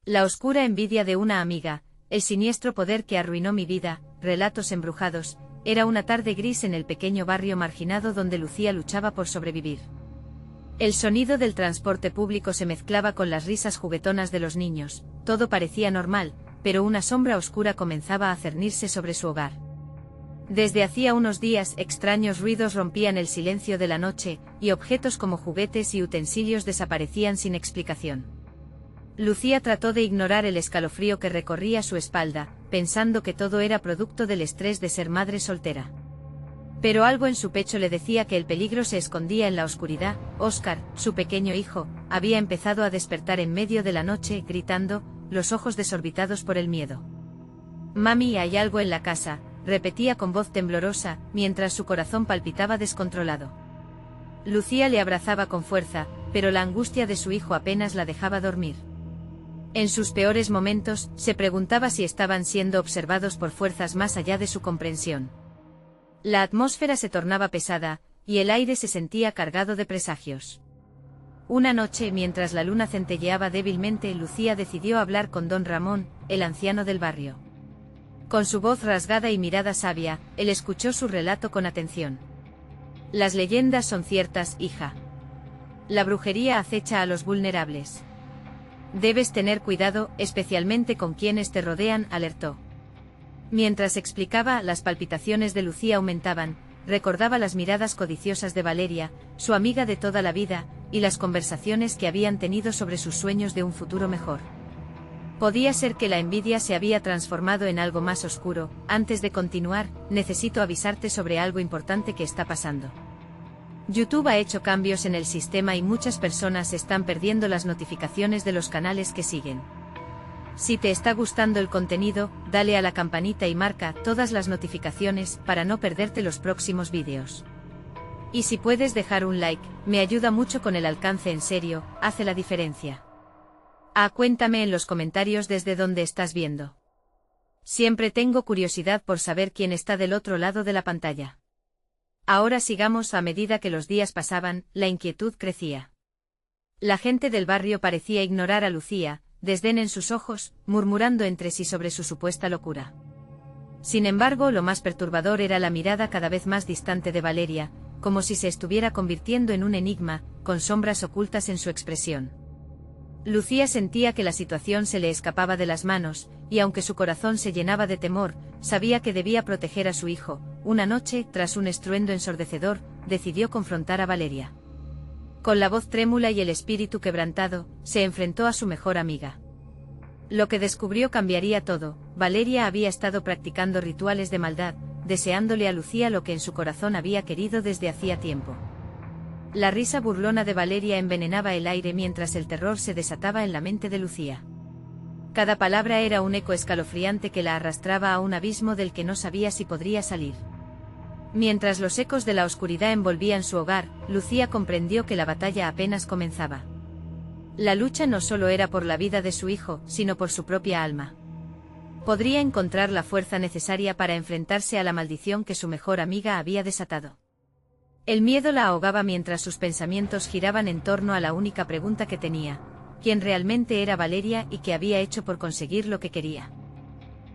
La oscura envidia de una amiga, el siniestro poder que arruinó mi vida, relatos embrujados. Era una tarde gris en el pequeño barrio marginado donde Lucía luchaba por sobrevivir. El sonido del transporte público se mezclaba con las risas juguetonas de los niños, todo parecía normal, pero una sombra oscura comenzaba a cernirse sobre su hogar. Desde hacía unos días extraños ruidos rompían el silencio de la noche, y objetos como juguetes y utensilios desaparecían sin explicación. Lucía trató de ignorar el escalofrío que recorría su espalda, pensando que todo era producto del estrés de ser madre soltera. Pero algo en su pecho le decía que el peligro se escondía en la oscuridad. Óscar, su pequeño hijo, había empezado a despertar en medio de la noche, gritando, los ojos desorbitados por el miedo. «Mami, hay algo en la casa», repetía con voz temblorosa, mientras su corazón palpitaba descontrolado. Lucía le abrazaba con fuerza, pero la angustia de su hijo apenas la dejaba dormir. En sus peores momentos, se preguntaba si estaban siendo observados por fuerzas más allá de su comprensión. La atmósfera se tornaba pesada, y el aire se sentía cargado de presagios. Una noche, mientras la luna centelleaba débilmente, Lucía decidió hablar con don Ramón, el anciano del barrio. Con su voz rasgada y mirada sabia, él escuchó su relato con atención. «Las leyendas son ciertas, hija. La brujería acecha a los vulnerables. Debes tener cuidado, especialmente con quienes te rodean», alertó. Mientras explicaba, las palpitaciones de Lucía aumentaban, recordaba las miradas codiciosas de Valeria, su amiga de toda la vida, y las conversaciones que habían tenido sobre sus sueños de un futuro mejor. Podía ser que la envidia se había transformado en algo más oscuro. Antes de continuar, necesito avisarte sobre algo importante que está pasando. YouTube ha hecho cambios en el sistema y muchas personas están perdiendo las notificaciones de los canales que siguen. Si te está gustando el contenido, dale a la campanita y marca todas las notificaciones para no perderte los próximos vídeos. Y si puedes dejar un like, me ayuda mucho con el alcance, en serio, hace la diferencia. Cuéntame en los comentarios desde dónde estás viendo. Siempre tengo curiosidad por saber quién está del otro lado de la pantalla. Ahora sigamos. A medida que los días pasaban, la inquietud crecía. La gente del barrio parecía ignorar a Lucía, desdén en sus ojos, murmurando entre sí sobre su supuesta locura. Sin embargo, lo más perturbador era la mirada cada vez más distante de Valeria, como si se estuviera convirtiendo en un enigma, con sombras ocultas en su expresión. Lucía sentía que la situación se le escapaba de las manos, y aunque su corazón se llenaba de temor, sabía que debía proteger a su hijo. Una noche, tras un estruendo ensordecedor, decidió confrontar a Valeria. Con la voz trémula y el espíritu quebrantado, se enfrentó a su mejor amiga. Lo que descubrió cambiaría todo. Valeria había estado practicando rituales de maldad, deseándole a Lucía lo que en su corazón había querido desde hacía tiempo. La risa burlona de Valeria envenenaba el aire mientras el terror se desataba en la mente de Lucía. Cada palabra era un eco escalofriante que la arrastraba a un abismo del que no sabía si podría salir. Mientras los ecos de la oscuridad envolvían su hogar, Lucía comprendió que la batalla apenas comenzaba. La lucha no solo era por la vida de su hijo, sino por su propia alma. Podría encontrar la fuerza necesaria para enfrentarse a la maldición que su mejor amiga había desatado. El miedo la ahogaba mientras sus pensamientos giraban en torno a la única pregunta que tenía: ¿quién realmente era Valeria y qué había hecho por conseguir lo que quería?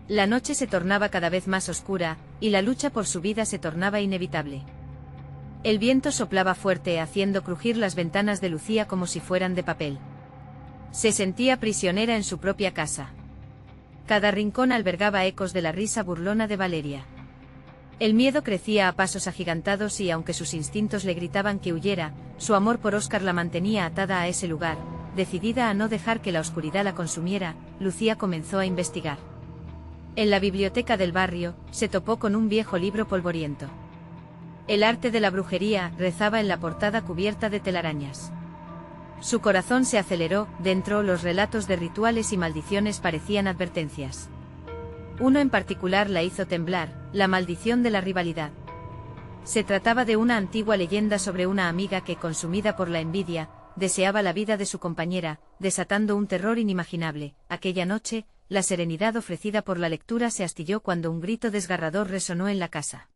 La noche se tornaba cada vez más oscura, y la lucha por su vida se tornaba inevitable. El viento soplaba fuerte, haciendo crujir las ventanas de Lucía como si fueran de papel. Se sentía prisionera en su propia casa. Cada rincón albergaba ecos de la risa burlona de Valeria. El miedo crecía a pasos agigantados y aunque sus instintos le gritaban que huyera, su amor por Óscar la mantenía atada a ese lugar. Decidida a no dejar que la oscuridad la consumiera, Lucía comenzó a investigar. En la biblioteca del barrio, se topó con un viejo libro polvoriento. El arte de la brujería, rezaba en la portada cubierta de telarañas. Su corazón se aceleró. Dentro, los relatos de rituales y maldiciones parecían advertencias. Uno en particular la hizo temblar: la maldición de la rivalidad. Se trataba de una antigua leyenda sobre una amiga que, consumida por la envidia, deseaba la vida de su compañera, desatando un terror inimaginable. Aquella noche, la serenidad ofrecida por la lectura se astilló cuando un grito desgarrador resonó en la casa.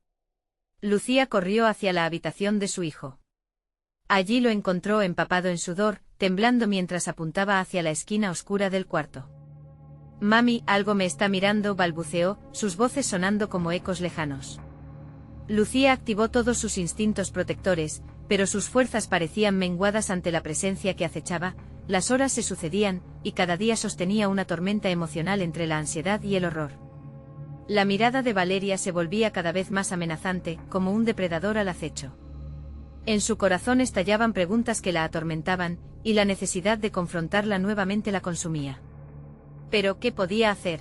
Lucía corrió hacia la habitación de su hijo. Allí lo encontró empapado en sudor, temblando mientras apuntaba hacia la esquina oscura del cuarto. Mami, algo me está mirando, balbuceó, sus voces sonando como ecos lejanos. Lucía activó todos sus instintos protectores, pero sus fuerzas parecían menguadas ante la presencia que acechaba, las horas se sucedían, y cada día sostenía una tormenta emocional entre la ansiedad y el horror. La mirada de Valeria se volvía cada vez más amenazante, como un depredador al acecho. En su corazón estallaban preguntas que la atormentaban, y la necesidad de confrontarla nuevamente la consumía. ¿Pero qué podía hacer?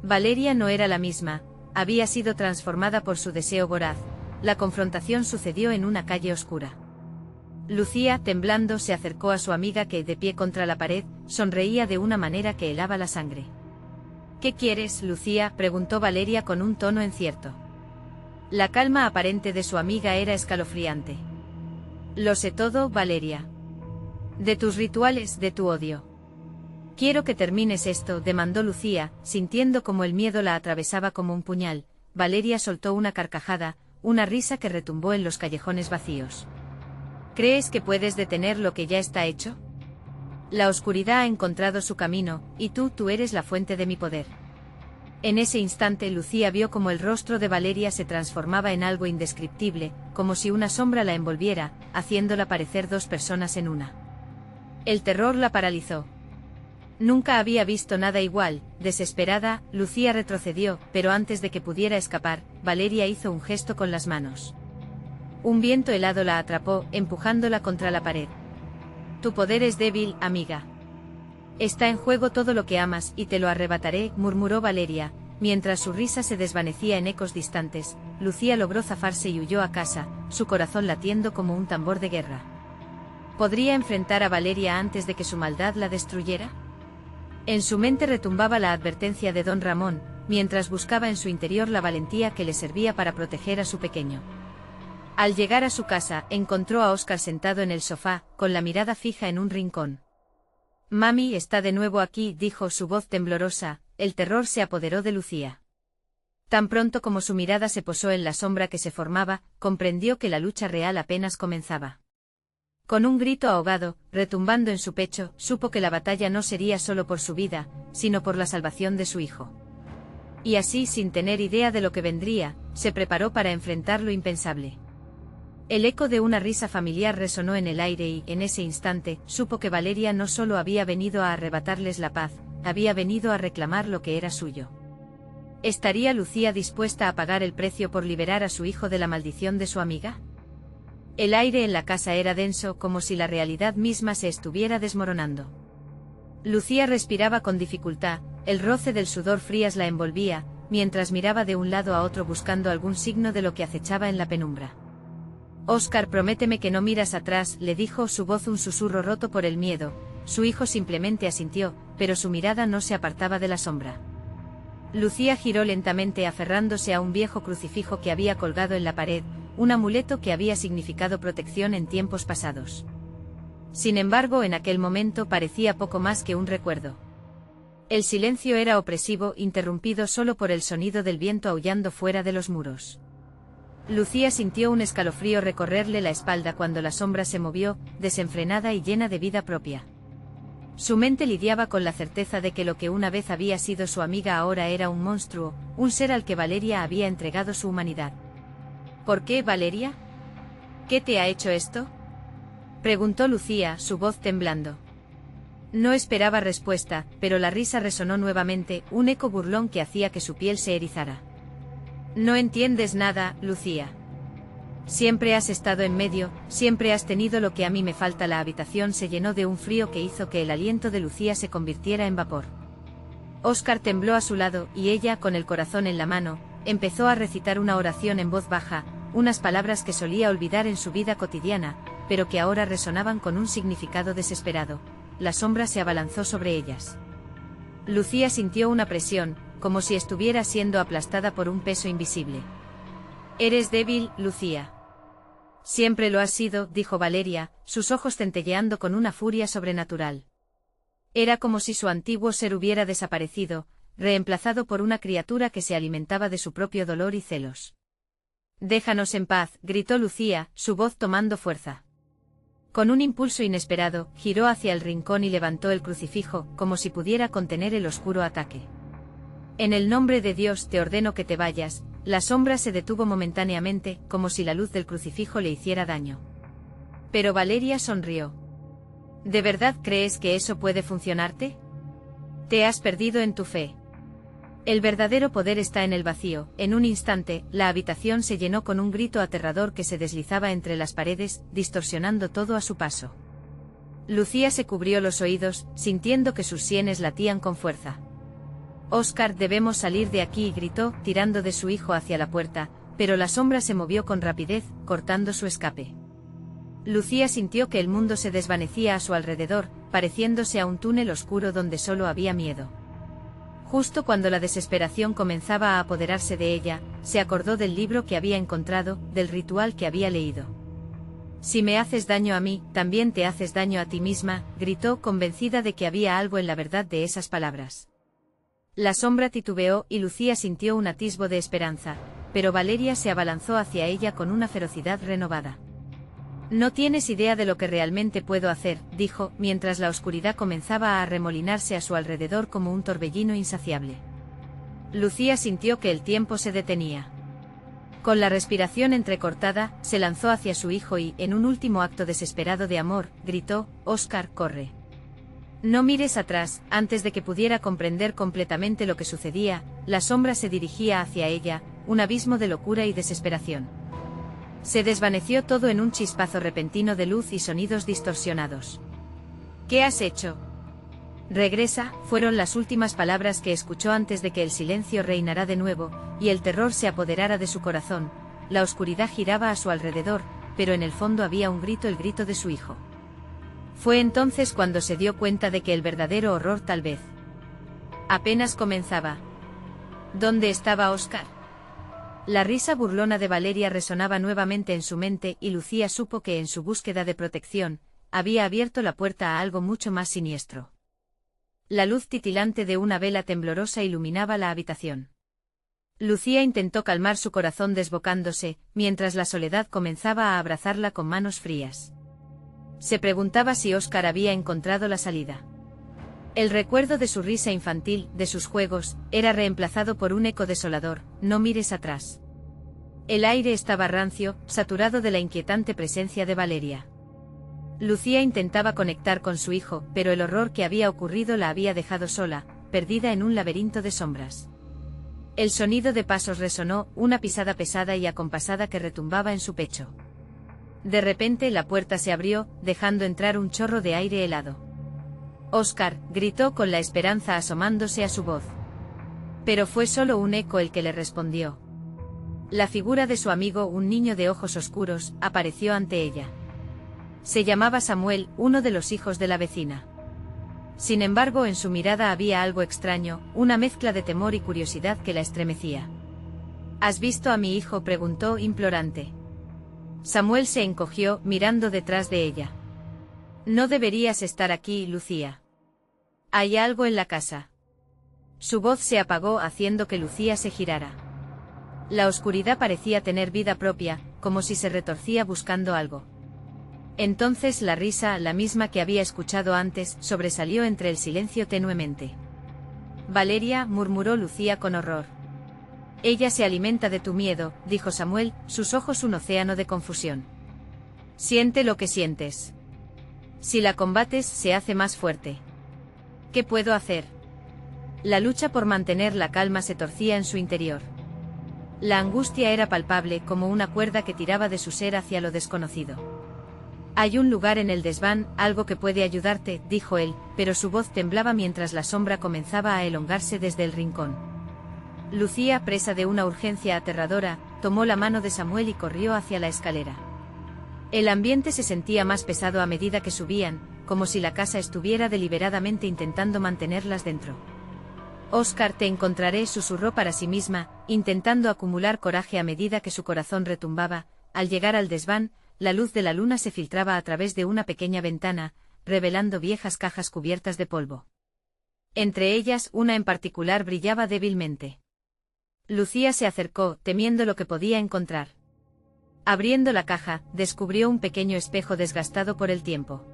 Valeria no era la misma, había sido transformada por su deseo voraz. La confrontación sucedió en una calle oscura. Lucía, temblando, se acercó a su amiga que, de pie contra la pared, sonreía de una manera que helaba la sangre. ¿Qué quieres, Lucía?, preguntó Valeria con un tono incierto. La calma aparente de su amiga era escalofriante. Lo sé todo, Valeria. De tus rituales, de tu odio. Quiero que termines esto, demandó Lucía, sintiendo como el miedo la atravesaba como un puñal. Valeria soltó una carcajada, una risa que retumbó en los callejones vacíos. ¿Crees que puedes detener lo que ya está hecho? La oscuridad ha encontrado su camino, y tú eres la fuente de mi poder. En ese instante Lucía vio como el rostro de Valeria se transformaba en algo indescriptible, como si una sombra la envolviera, haciéndola parecer dos personas en una. El terror la paralizó. Nunca había visto nada igual. Desesperada, Lucía retrocedió, pero antes de que pudiera escapar, Valeria hizo un gesto con las manos. Un viento helado la atrapó, empujándola contra la pared. Tu poder es débil, amiga. Está en juego todo lo que amas y te lo arrebataré, murmuró Valeria, mientras su risa se desvanecía en ecos distantes. Lucía logró zafarse y huyó a casa, su corazón latiendo como un tambor de guerra. ¿Podría enfrentar a Valeria antes de que su maldad la destruyera? En su mente retumbaba la advertencia de don Ramón, mientras buscaba en su interior la valentía que le servía para proteger a su pequeño. Al llegar a su casa, encontró a Óscar sentado en el sofá, con la mirada fija en un rincón. Mami está de nuevo aquí, dijo su voz temblorosa. El terror se apoderó de Lucía. Tan pronto como su mirada se posó en la sombra que se formaba, comprendió que la lucha real apenas comenzaba. Con un grito ahogado, retumbando en su pecho, supo que la batalla no sería solo por su vida, sino por la salvación de su hijo. Y así, sin tener idea de lo que vendría, se preparó para enfrentar lo impensable. El eco de una risa familiar resonó en el aire y, en ese instante, supo que Valeria no solo había venido a arrebatarles la paz, había venido a reclamar lo que era suyo. ¿Estaría Lucía dispuesta a pagar el precio por liberar a su hijo de la maldición de su amiga? El aire en la casa era denso, como si la realidad misma se estuviera desmoronando. Lucía respiraba con dificultad, el roce del sudor frías la envolvía, mientras miraba de un lado a otro buscando algún signo de lo que acechaba en la penumbra. Óscar, prométeme que no miras atrás, le dijo su voz, un susurro roto por el miedo. Su hijo simplemente asintió, pero su mirada no se apartaba de la sombra. Lucía giró lentamente aferrándose a un viejo crucifijo que había colgado en la pared, un amuleto que había significado protección en tiempos pasados. Sin embargo, en aquel momento parecía poco más que un recuerdo. El silencio era opresivo, interrumpido solo por el sonido del viento aullando fuera de los muros. Lucía sintió un escalofrío recorrerle la espalda cuando la sombra se movió, desenfrenada y llena de vida propia. Su mente lidiaba con la certeza de que lo que una vez había sido su amiga ahora era un monstruo, un ser al que Valeria había entregado su humanidad. ¿Por qué, Valeria? ¿Qué te ha hecho esto?, preguntó Lucía, su voz temblando. No esperaba respuesta, pero la risa resonó nuevamente, un eco burlón que hacía que su piel se erizara. No entiendes nada, Lucía. Siempre has estado en medio, siempre has tenido lo que a mí me falta. La habitación se llenó de un frío que hizo que el aliento de Lucía se convirtiera en vapor. Óscar tembló a su lado, y ella, con el corazón en la mano, empezó a recitar una oración en voz baja, unas palabras que solía olvidar en su vida cotidiana, pero que ahora resonaban con un significado desesperado. La sombra se abalanzó sobre ellas. Lucía sintió una presión, como si estuviera siendo aplastada por un peso invisible. Eres débil, Lucía. Siempre lo has sido, dijo Valeria, sus ojos centelleando con una furia sobrenatural. Era como si su antiguo ser hubiera desaparecido, reemplazado por una criatura que se alimentaba de su propio dolor y celos. Déjanos en paz, gritó Lucía, su voz tomando fuerza. Con un impulso inesperado, giró hacia el rincón y levantó el crucifijo, como si pudiera contener el oscuro ataque. En el nombre de Dios te ordeno que te vayas. La sombra se detuvo momentáneamente, como si la luz del crucifijo le hiciera daño. Pero Valeria sonrió. ¿De verdad crees que eso puede funcionarte? Te has perdido en tu fe. El verdadero poder está en el vacío. En un instante, la habitación se llenó con un grito aterrador que se deslizaba entre las paredes, distorsionando todo a su paso. Lucía se cubrió los oídos, sintiendo que sus sienes latían con fuerza. «Oscar, debemos salir de aquí», gritó, tirando de su hijo hacia la puerta, pero la sombra se movió con rapidez, cortando su escape. Lucía sintió que el mundo se desvanecía a su alrededor, pareciéndose a un túnel oscuro donde solo había miedo. Justo cuando la desesperación comenzaba a apoderarse de ella, se acordó del libro que había encontrado, del ritual que había leído. «Si me haces daño a mí, también te haces daño a ti misma», gritó, convencida de que había algo en la verdad de esas palabras. La sombra titubeó y Lucía sintió un atisbo de esperanza, pero Valeria se abalanzó hacia ella con una ferocidad renovada. «No tienes idea de lo que realmente puedo hacer», dijo, mientras la oscuridad comenzaba a arremolinarse a su alrededor como un torbellino insaciable. Lucía sintió que el tiempo se detenía. Con la respiración entrecortada, se lanzó hacia su hijo y, en un último acto desesperado de amor, gritó: «Oscar, corre. No mires atrás». Antes de que pudiera comprender completamente lo que sucedía, la sombra se dirigía hacia ella, un abismo de locura y desesperación. Se desvaneció todo en un chispazo repentino de luz y sonidos distorsionados. «¿Qué has hecho? Regresa», fueron las últimas palabras que escuchó antes de que el silencio reinara de nuevo, y el terror se apoderara de su corazón. La oscuridad giraba a su alrededor, pero en el fondo había un grito, el grito de su hijo. Fue entonces cuando se dio cuenta de que el verdadero horror tal vez apenas comenzaba. ¿Dónde estaba Oscar? La risa burlona de Valeria resonaba nuevamente en su mente y Lucía supo que en su búsqueda de protección, había abierto la puerta a algo mucho más siniestro. La luz titilante de una vela temblorosa iluminaba la habitación. Lucía intentó calmar su corazón desbocándose, mientras la soledad comenzaba a abrazarla con manos frías. Se preguntaba si Oscar había encontrado la salida. El recuerdo de su risa infantil, de sus juegos, era reemplazado por un eco desolador: «No mires atrás». El aire estaba rancio, saturado de la inquietante presencia de Valeria. Lucía intentaba conectar con su hijo, pero el horror que había ocurrido la había dejado sola, perdida en un laberinto de sombras. El sonido de pasos resonó, una pisada pesada y acompasada que retumbaba en su pecho. De repente la puerta se abrió, dejando entrar un chorro de aire helado. «Oscar», gritó con la esperanza asomándose a su voz. Pero fue solo un eco el que le respondió. La figura de su amigo, un niño de ojos oscuros, apareció ante ella. Se llamaba Samuel, uno de los hijos de la vecina. Sin embargo, en su mirada había algo extraño, una mezcla de temor y curiosidad que la estremecía. «¿Has visto a mi hijo?», preguntó implorante. Samuel se encogió, mirando detrás de ella. «No deberías estar aquí, Lucía. Hay algo en la casa». Su voz se apagó haciendo que Lucía se girara. La oscuridad parecía tener vida propia, como si se retorcía buscando algo. Entonces la risa, la misma que había escuchado antes, sobresalió entre el silencio tenuemente. «Valeria», murmuró Lucía con horror. «Ella se alimenta de tu miedo», dijo Samuel, sus ojos un océano de confusión. «Siente lo que sientes. Si la combates, se hace más fuerte. ¿Qué puedo hacer?». La lucha por mantener la calma se torcía en su interior. La angustia era palpable, como una cuerda que tiraba de su ser hacia lo desconocido. «Hay un lugar en el desván, algo que puede ayudarte», dijo él, pero su voz temblaba mientras la sombra comenzaba a elongarse desde el rincón. Lucía, presa de una urgencia aterradora, tomó la mano de Samuel y corrió hacia la escalera. El ambiente se sentía más pesado a medida que subían, como si la casa estuviera deliberadamente intentando mantenerlas dentro. «Oscar, te encontraré», susurró para sí misma, intentando acumular coraje a medida que su corazón retumbaba. Al llegar al desván, la luz de la luna se filtraba a través de una pequeña ventana, revelando viejas cajas cubiertas de polvo. Entre ellas, una en particular brillaba débilmente. Lucía se acercó, temiendo lo que podía encontrar. Abriendo la caja, descubrió un pequeño espejo desgastado por el tiempo.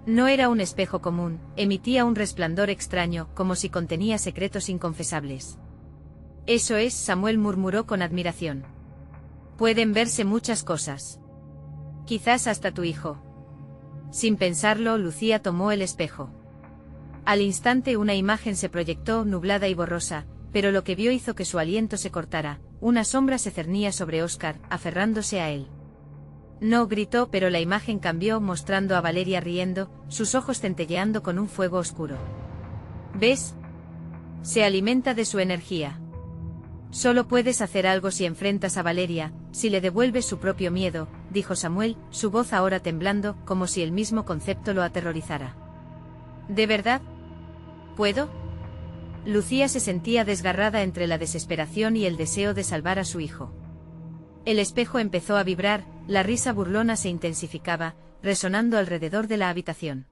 No era un espejo común, emitía un resplandor extraño, como si contenía secretos inconfesables. Eso es, Samuel murmuró con admiración. Pueden verse muchas cosas. Quizás hasta tu hijo. Sin pensarlo, Lucía tomó el espejo. Al instante una imagen se proyectó, nublada y borrosa, pero lo que vio hizo que su aliento se cortara. Una sombra se cernía sobre Oscar, aferrándose a él. No, gritó, pero la imagen cambió, mostrando a Valeria riendo, sus ojos centelleando con un fuego oscuro. ¿Ves? Se alimenta de su energía. Solo puedes hacer algo si enfrentas a Valeria, si le devuelves su propio miedo, dijo Samuel, su voz ahora temblando, como si el mismo concepto lo aterrorizara. ¿De verdad? ¿Puedo? Lucía se sentía desgarrada entre la desesperación y el deseo de salvar a su hijo. El espejo empezó a vibrar, la risa burlona se intensificaba, resonando alrededor de la habitación.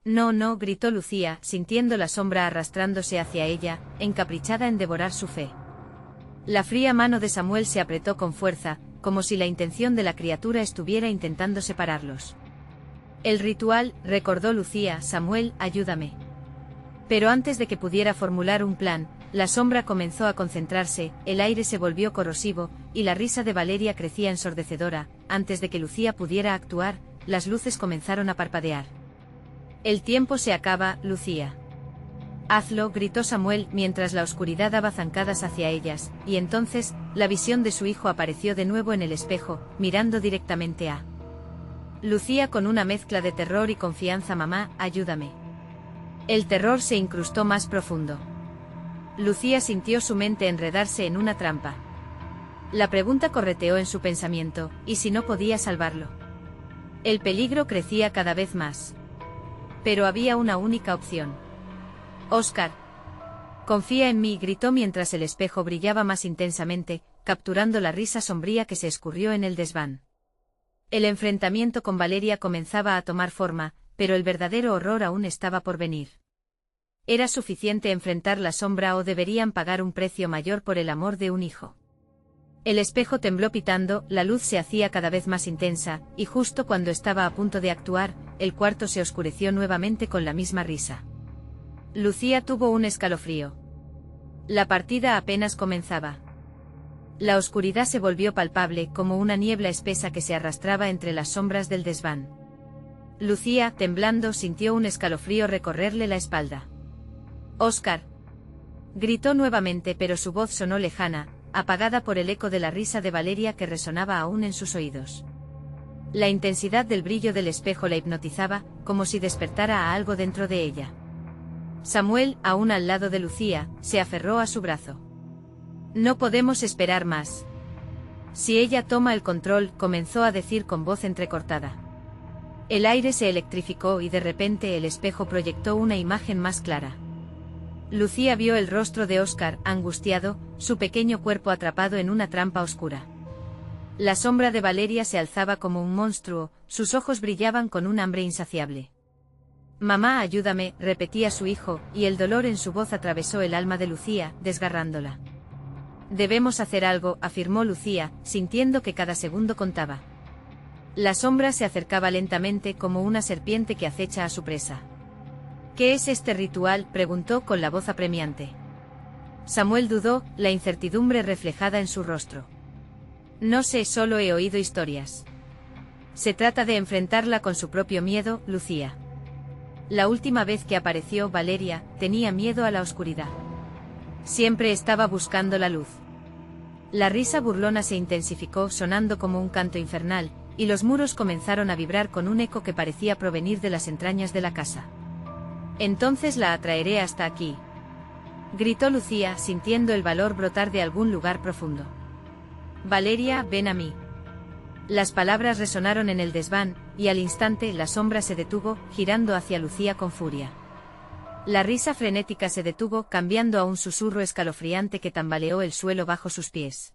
No, no, gritó Lucía, sintiendo la sombra arrastrándose hacia ella, encaprichada en devorar su fe. La fría mano de Samuel se apretó con fuerza, como si la intención de la criatura estuviera intentando separarlos. El ritual, recordó Lucía, Samuel, ayúdame. Pero antes de que pudiera formular un plan, la sombra comenzó a concentrarse, el aire se volvió corrosivo, y la risa de Valeria crecía ensordecedora. Antes de que Lucía pudiera actuar, las luces comenzaron a parpadear. El tiempo se acaba, Lucía. Hazlo, gritó Samuel, mientras la oscuridad daba zancadas hacia ellas, y entonces, la visión de su hijo apareció de nuevo en el espejo, mirando directamente a Lucía con una mezcla de terror y confianza. Mamá, ayúdame. El terror se incrustó más profundo. Lucía sintió su mente enredarse en una trampa. La pregunta correteó en su pensamiento, ¿y si no podía salvarlo? El peligro crecía cada vez más. Pero había una única opción. Oscar. Confía en mí, gritó mientras el espejo brillaba más intensamente, capturando la risa sombría que se escurrió en el desván. El enfrentamiento con Valeria comenzaba a tomar forma, pero el verdadero horror aún estaba por venir. ¿Era suficiente enfrentar la sombra o deberían pagar un precio mayor por el amor de un hijo? El espejo tembló pitando, la luz se hacía cada vez más intensa, y justo cuando estaba a punto de actuar, el cuarto se oscureció nuevamente con la misma risa. Lucía tuvo un escalofrío. La partida apenas comenzaba. La oscuridad se volvió palpable como una niebla espesa que se arrastraba entre las sombras del desván. Lucía, temblando, sintió un escalofrío recorrerle la espalda. Oscar. Gritó nuevamente, pero su voz sonó lejana, apagada por el eco de la risa de Valeria que resonaba aún en sus oídos. La intensidad del brillo del espejo la hipnotizaba, como si despertara a algo dentro de ella. Samuel, aún al lado de Lucía, se aferró a su brazo. No podemos esperar más. Si ella toma el control, comenzó a decir con voz entrecortada. El aire se electrificó y de repente el espejo proyectó una imagen más clara. Lucía vio el rostro de Oscar, angustiado, su pequeño cuerpo atrapado en una trampa oscura. La sombra de Valeria se alzaba como un monstruo, sus ojos brillaban con un hambre insaciable. Mamá, ayúdame, repetía su hijo, y el dolor en su voz atravesó el alma de Lucía, desgarrándola. Debemos hacer algo, afirmó Lucía, sintiendo que cada segundo contaba. La sombra se acercaba lentamente como una serpiente que acecha a su presa. ¿Qué es este ritual?, preguntó con la voz apremiante. Samuel dudó, la incertidumbre reflejada en su rostro. No sé, solo he oído historias. Se trata de enfrentarla con su propio miedo, Lucía. La última vez que apareció Valeria, tenía miedo a la oscuridad. Siempre estaba buscando la luz. La risa burlona se intensificó, sonando como un canto infernal, y los muros comenzaron a vibrar con un eco que parecía provenir de las entrañas de la casa. Entonces la atraeré hasta aquí. Gritó Lucía, sintiendo el valor brotar de algún lugar profundo. Valeria, ven a mí. Las palabras resonaron en el desván, y al instante la sombra se detuvo, girando hacia Lucía con furia. La risa frenética se detuvo, cambiando a un susurro escalofriante que tambaleó el suelo bajo sus pies.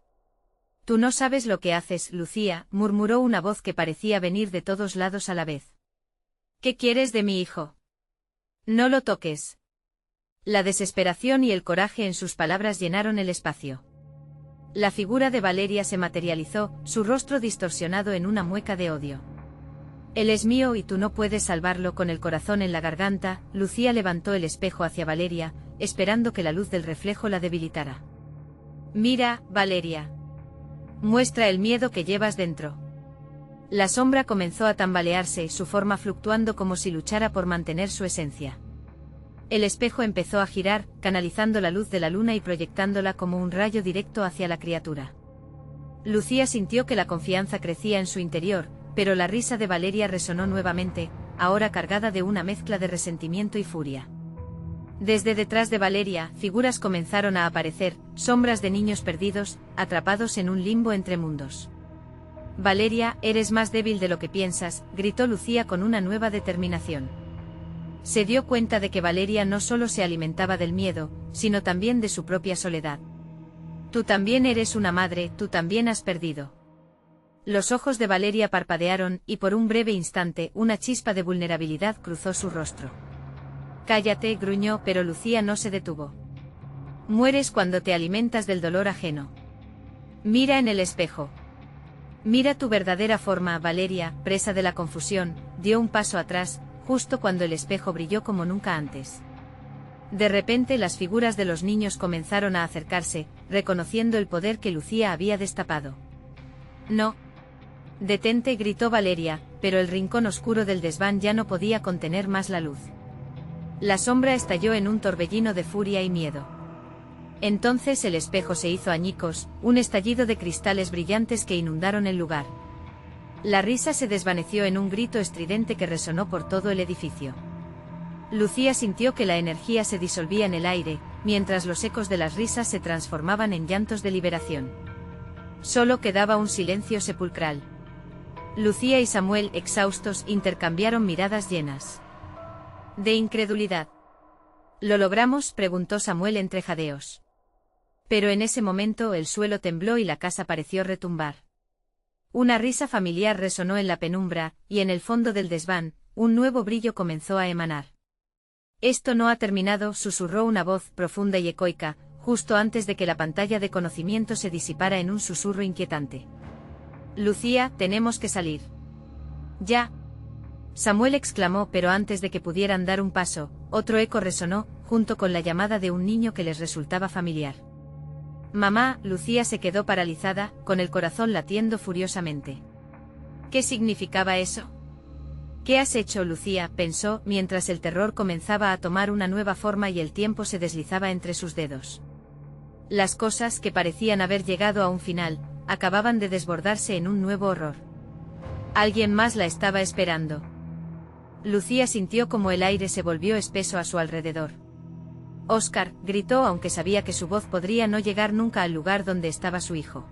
Tú no sabes lo que haces, Lucía, murmuró una voz que parecía venir de todos lados a la vez. ¿Qué quieres de mi hijo? No lo toques. La desesperación y el coraje en sus palabras llenaron el espacio. La figura de Valeria se materializó, su rostro distorsionado en una mueca de odio. Él es mío y tú no puedes salvarlo. Con el corazón en la garganta, Lucía levantó el espejo hacia Valeria, esperando que la luz del reflejo la debilitara. Mira, Valeria. Muestra el miedo que llevas dentro. La sombra comenzó a tambalearse, su forma fluctuando como si luchara por mantener su esencia. El espejo empezó a girar, canalizando la luz de la luna y proyectándola como un rayo directo hacia la criatura. Lucía sintió que la confianza crecía en su interior, pero la risa de Valeria resonó nuevamente, ahora cargada de una mezcla de resentimiento y furia. Desde detrás de Valeria, figuras comenzaron a aparecer, sombras de niños perdidos, atrapados en un limbo entre mundos. Valeria, eres más débil de lo que piensas, gritó Lucía con una nueva determinación. Se dio cuenta de que Valeria no solo se alimentaba del miedo, sino también de su propia soledad. Tú también eres una madre, tú también has perdido. Los ojos de Valeria parpadearon, y por un breve instante, una chispa de vulnerabilidad cruzó su rostro. Cállate, gruñó, pero Lucía no se detuvo. Mueres cuando te alimentas del dolor ajeno. Mira en el espejo. Mira tu verdadera forma. Valeria, presa de la confusión, dio un paso atrás, justo cuando el espejo brilló como nunca antes. De repente las figuras de los niños comenzaron a acercarse, reconociendo el poder que Lucía había destapado. No. Detente, gritó Valeria, pero el rincón oscuro del desván ya no podía contener más la luz. La sombra estalló en un torbellino de furia y miedo. Entonces el espejo se hizo añicos, un estallido de cristales brillantes que inundaron el lugar. La risa se desvaneció en un grito estridente que resonó por todo el edificio. Lucía sintió que la energía se disolvía en el aire, mientras los ecos de las risas se transformaban en llantos de liberación. Solo quedaba un silencio sepulcral. Lucía y Samuel, exhaustos, intercambiaron miradas llenas de incredulidad. ¿Lo logramos?, preguntó Samuel entre jadeos. Pero en ese momento el suelo tembló y la casa pareció retumbar. Una risa familiar resonó en la penumbra, y en el fondo del desván, un nuevo brillo comenzó a emanar. Esto no ha terminado, susurró una voz profunda y ecoica, justo antes de que la pantalla de conocimiento se disipara en un susurro inquietante. Lucía, tenemos que salir. Ya. Samuel exclamó, pero antes de que pudieran dar un paso, otro eco resonó, junto con la llamada de un niño que les resultaba familiar. Mamá. Lucía se quedó paralizada, con el corazón latiendo furiosamente. ¿Qué significaba eso? ¿Qué has hecho, Lucía?, pensó, mientras el terror comenzaba a tomar una nueva forma y el tiempo se deslizaba entre sus dedos. Las cosas que parecían haber llegado a un final, acababan de desbordarse en un nuevo horror. Alguien más la estaba esperando. Lucía sintió como el aire se volvió espeso a su alrededor. Óscar, gritó, aunque sabía que su voz podría no llegar nunca al lugar donde estaba su hijo.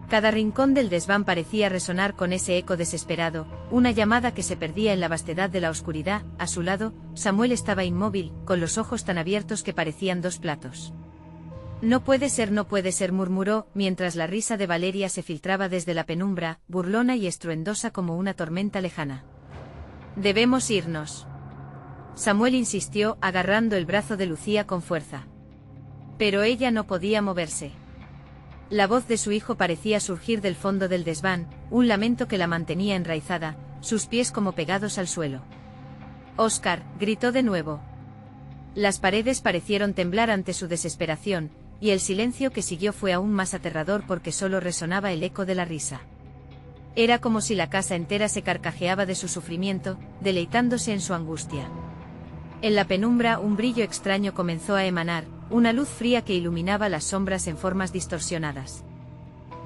Cada rincón del desván parecía resonar con ese eco desesperado, una llamada que se perdía en la vastedad de la oscuridad. A su lado, Samuel estaba inmóvil, con los ojos tan abiertos que parecían dos platos. No puede ser, murmuró, mientras la risa de Valeria se filtraba desde la penumbra, burlona y estruendosa como una tormenta lejana. Debemos irnos. Samuel insistió, agarrando el brazo de Lucía con fuerza. Pero ella no podía moverse. La voz de su hijo parecía surgir del fondo del desván, un lamento que la mantenía enraizada, sus pies como pegados al suelo. Óscar, gritó de nuevo. Las paredes parecieron temblar ante su desesperación, y el silencio que siguió fue aún más aterrador porque solo resonaba el eco de la risa. Era como si la casa entera se carcajeaba de su sufrimiento, deleitándose en su angustia. En la penumbra un brillo extraño comenzó a emanar, una luz fría que iluminaba las sombras en formas distorsionadas.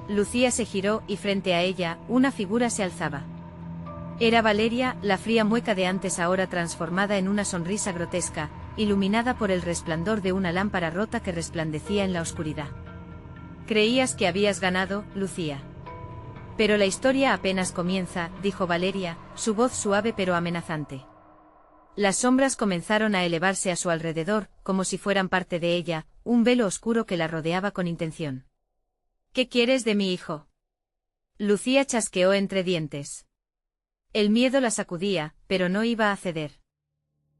Lucía se giró y frente a ella, una figura se alzaba. Era Valeria, la fría mueca de antes ahora transformada en una sonrisa grotesca, iluminada por el resplandor de una lámpara rota que resplandecía en la oscuridad. Creías que habías ganado, Lucía. Pero la historia apenas comienza, dijo Valeria, su voz suave pero amenazante. Las sombras comenzaron a elevarse a su alrededor, como si fueran parte de ella, un velo oscuro que la rodeaba con intención. ¿Qué quieres de mi hijo? Lucía chasqueó entre dientes. El miedo la sacudía, pero no iba a ceder.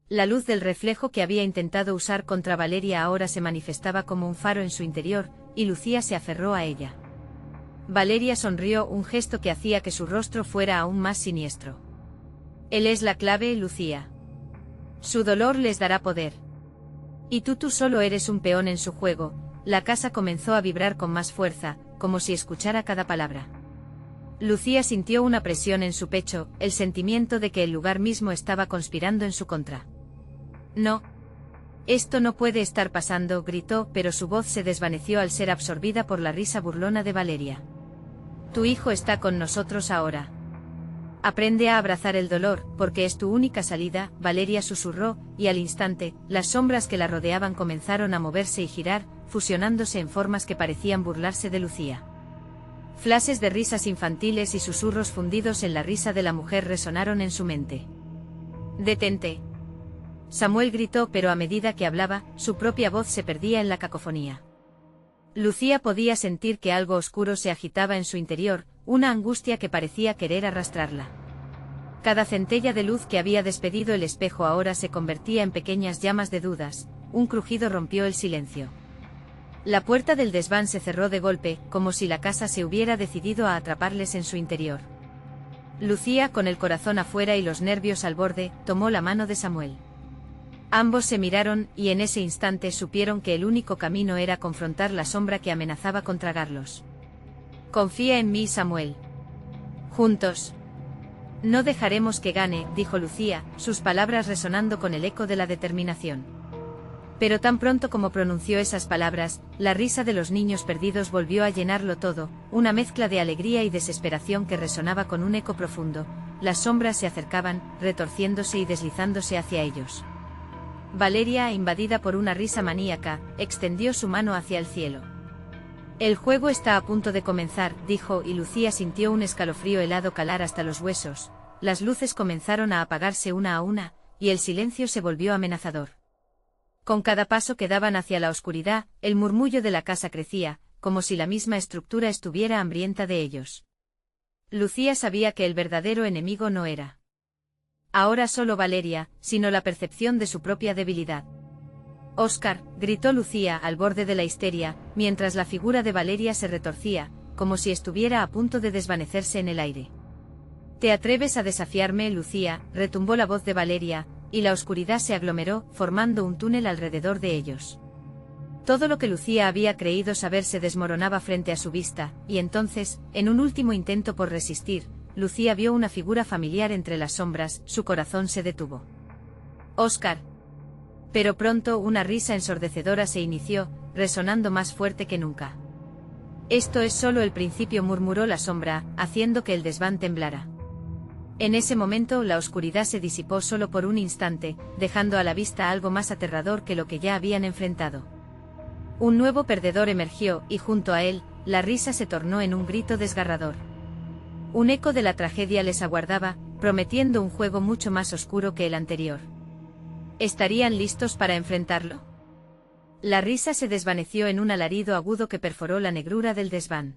La luz del reflejo que había intentado usar contra Valeria ahora se manifestaba como un faro en su interior, y Lucía se aferró a ella. Valeria sonrió, un gesto que hacía que su rostro fuera aún más siniestro. Él es la clave, Lucía. Su dolor les dará poder. Y tú solo eres un peón en su juego. La casa comenzó a vibrar con más fuerza, como si escuchara cada palabra. Lucía sintió una presión en su pecho, el sentimiento de que el lugar mismo estaba conspirando en su contra. No. Esto no puede estar pasando, gritó, pero su voz se desvaneció al ser absorbida por la risa burlona de Valeria. Tu hijo está con nosotros ahora. Aprende a abrazar el dolor, porque es tu única salida, Valeria susurró, y al instante, las sombras que la rodeaban comenzaron a moverse y girar, fusionándose en formas que parecían burlarse de Lucía. Flashes de risas infantiles y susurros fundidos en la risa de la mujer resonaron en su mente. «Detente». Samuel gritó, pero a medida que hablaba, su propia voz se perdía en la cacofonía. Lucía podía sentir que algo oscuro se agitaba en su interior, una angustia que parecía querer arrastrarla. Cada centella de luz que había despedido el espejo ahora se convertía en pequeñas llamas de dudas, un crujido rompió el silencio. La puerta del desván se cerró de golpe, como si la casa se hubiera decidido a atraparles en su interior. Lucía, con el corazón afuera y los nervios al borde, tomó la mano de Samuel. Ambos se miraron, y en ese instante supieron que el único camino era confrontar la sombra que amenazaba con tragarlos. Confía en mí, Samuel. Juntos. No dejaremos que gane, dijo Lucía, sus palabras resonando con el eco de la determinación. Pero tan pronto como pronunció esas palabras, la risa de los niños perdidos volvió a llenarlo todo, una mezcla de alegría y desesperación que resonaba con un eco profundo. Las sombras se acercaban, retorciéndose y deslizándose hacia ellos. Valeria, invadida por una risa maníaca, extendió su mano hacia el cielo. El juego está a punto de comenzar, dijo, y Lucía sintió un escalofrío helado calar hasta los huesos. Las luces comenzaron a apagarse una a una, y el silencio se volvió amenazador. Con cada paso que daban hacia la oscuridad, el murmullo de la casa crecía, como si la misma estructura estuviera hambrienta de ellos. Lucía sabía que el verdadero enemigo no era ahora solo Valeria, sino la percepción de su propia debilidad. «Óscar», gritó Lucía al borde de la histeria, mientras la figura de Valeria se retorcía, como si estuviera a punto de desvanecerse en el aire. «¿Te atreves a desafiarme, Lucía?», retumbó la voz de Valeria, y la oscuridad se aglomeró, formando un túnel alrededor de ellos. Todo lo que Lucía había creído saber se desmoronaba frente a su vista, y entonces, en un último intento por resistir, Lucía vio una figura familiar entre las sombras, su corazón se detuvo. «Óscar». Pero pronto una risa ensordecedora se inició, resonando más fuerte que nunca. «Esto es solo el principio», murmuró la sombra, haciendo que el desván temblara. En ese momento la oscuridad se disipó solo por un instante, dejando a la vista algo más aterrador que lo que ya habían enfrentado. Un nuevo perdedor emergió, y junto a él, la risa se tornó en un grito desgarrador. Un eco de la tragedia les aguardaba, prometiendo un juego mucho más oscuro que el anterior. ¿Estarían listos para enfrentarlo? La risa se desvaneció en un alarido agudo que perforó la negrura del desván.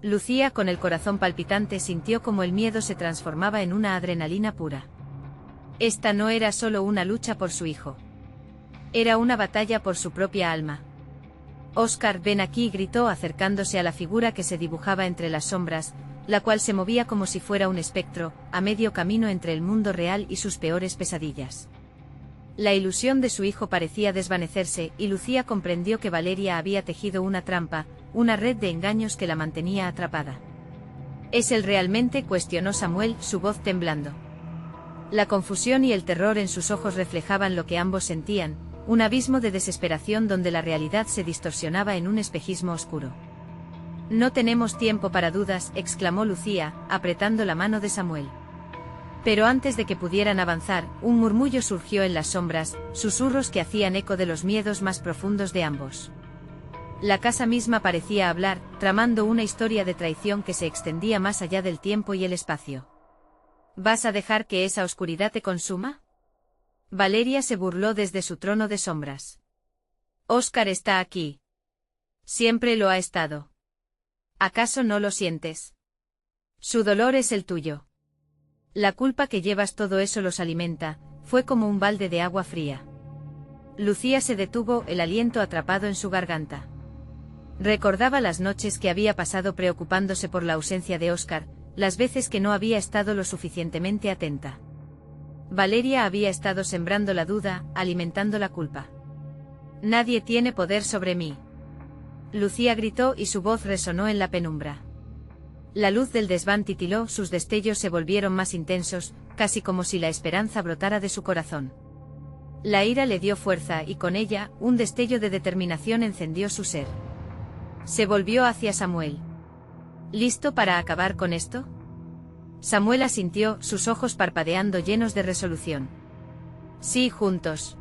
Lucía, con el corazón palpitante, sintió como el miedo se transformaba en una adrenalina pura. Esta no era solo una lucha por su hijo. Era una batalla por su propia alma. «Óscar, ven aquí», gritó acercándose a la figura que se dibujaba entre las sombras, la cual se movía como si fuera un espectro, a medio camino entre el mundo real y sus peores pesadillas. La ilusión de su hijo parecía desvanecerse, y Lucía comprendió que Valeria había tejido una trampa, una red de engaños que la mantenía atrapada. ¿Es él realmente?, cuestionó Samuel, su voz temblando. La confusión y el terror en sus ojos reflejaban lo que ambos sentían, un abismo de desesperación donde la realidad se distorsionaba en un espejismo oscuro. «No tenemos tiempo para dudas», exclamó Lucía, apretando la mano de Samuel. Pero antes de que pudieran avanzar, un murmullo surgió en las sombras, susurros que hacían eco de los miedos más profundos de ambos. La casa misma parecía hablar, tramando una historia de traición que se extendía más allá del tiempo y el espacio. «¿Vas a dejar que esa oscuridad te consuma?». Valeria se burló desde su trono de sombras. «Óscar está aquí. Siempre lo ha estado. ¿Acaso no lo sientes? Su dolor es el tuyo. La culpa que llevas, todo eso los alimenta», fue como un balde de agua fría. Lucía se detuvo, el aliento atrapado en su garganta. Recordaba las noches que había pasado preocupándose por la ausencia de Óscar, las veces que no había estado lo suficientemente atenta. Valeria había estado sembrando la duda, alimentando la culpa. Nadie tiene poder sobre mí. Lucía gritó y su voz resonó en la penumbra. La luz del desván titiló, sus destellos se volvieron más intensos, casi como si la esperanza brotara de su corazón. La ira le dio fuerza y con ella, un destello de determinación encendió su ser. Se volvió hacia Samuel. ¿Listo para acabar con esto? Samuel asintió, sus ojos parpadeando llenos de resolución. Sí, juntos.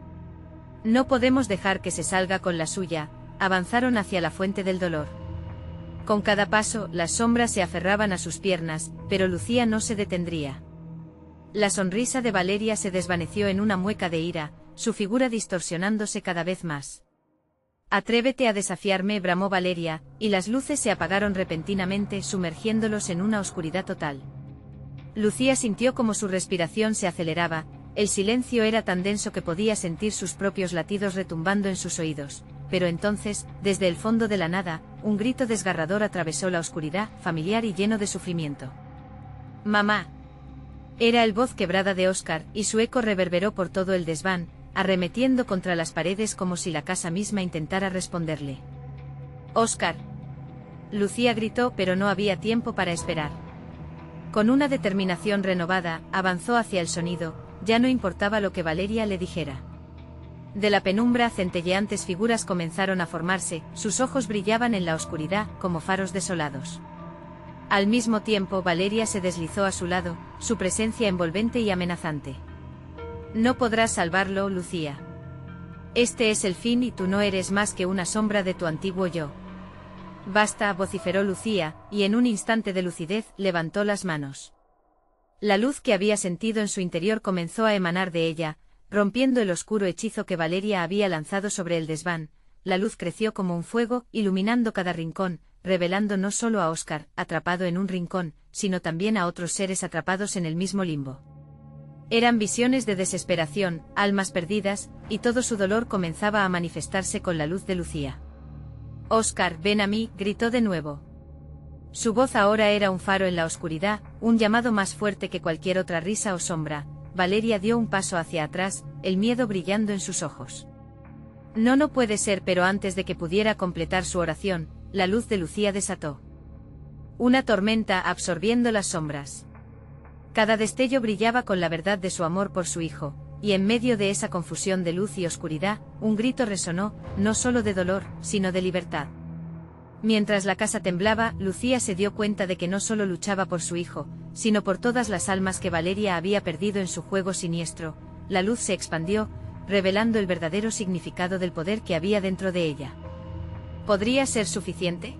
No podemos dejar que se salga con la suya. Avanzaron hacia la fuente del dolor. Con cada paso, las sombras se aferraban a sus piernas, pero Lucía no se detendría. La sonrisa de Valeria se desvaneció en una mueca de ira, su figura distorsionándose cada vez más. Atrévete a desafiarme, bramó Valeria, y las luces se apagaron repentinamente, sumergiéndolos en una oscuridad total. Lucía sintió como su respiración se aceleraba, el silencio era tan denso que podía sentir sus propios latidos retumbando en sus oídos, pero entonces, desde el fondo de la nada, un grito desgarrador atravesó la oscuridad, familiar y lleno de sufrimiento. ¡Mamá! Era el voz quebrada de Óscar, y su eco reverberó por todo el desván, arremetiendo contra las paredes como si la casa misma intentara responderle. ¡Óscar! Lucía gritó, pero no había tiempo para esperar. Con una determinación renovada, avanzó hacia el sonido, ya no importaba lo que Valeria le dijera. De la penumbra centelleantes figuras comenzaron a formarse, sus ojos brillaban en la oscuridad, como faros desolados. Al mismo tiempo Valeria se deslizó a su lado, su presencia envolvente y amenazante. No podrás salvarlo, Lucía. Este es el fin y tú no eres más que una sombra de tu antiguo yo. Basta, vociferó Lucía, y en un instante de lucidez, levantó las manos. La luz que había sentido en su interior comenzó a emanar de ella, rompiendo el oscuro hechizo que Valeria había lanzado sobre el desván. La luz creció como un fuego, iluminando cada rincón, revelando no solo a Óscar, atrapado en un rincón, sino también a otros seres atrapados en el mismo limbo. Eran visiones de desesperación, almas perdidas, y todo su dolor comenzaba a manifestarse con la luz de Lucía. Óscar, ven a mí, gritó de nuevo. Su voz ahora era un faro en la oscuridad, un llamado más fuerte que cualquier otra risa o sombra. Valeria dio un paso hacia atrás, el miedo brillando en sus ojos. No puede ser, pero antes de que pudiera completar su oración, la luz de Lucía desató una tormenta absorbiendo las sombras. Cada destello brillaba con la verdad de su amor por su hijo, y en medio de esa confusión de luz y oscuridad, un grito resonó, no solo de dolor, sino de libertad. Mientras la casa temblaba, Lucía se dio cuenta de que no solo luchaba por su hijo, sino por todas las almas que Valeria había perdido en su juego siniestro. La luz se expandió, revelando el verdadero significado del poder que había dentro de ella. ¿Podría ser suficiente?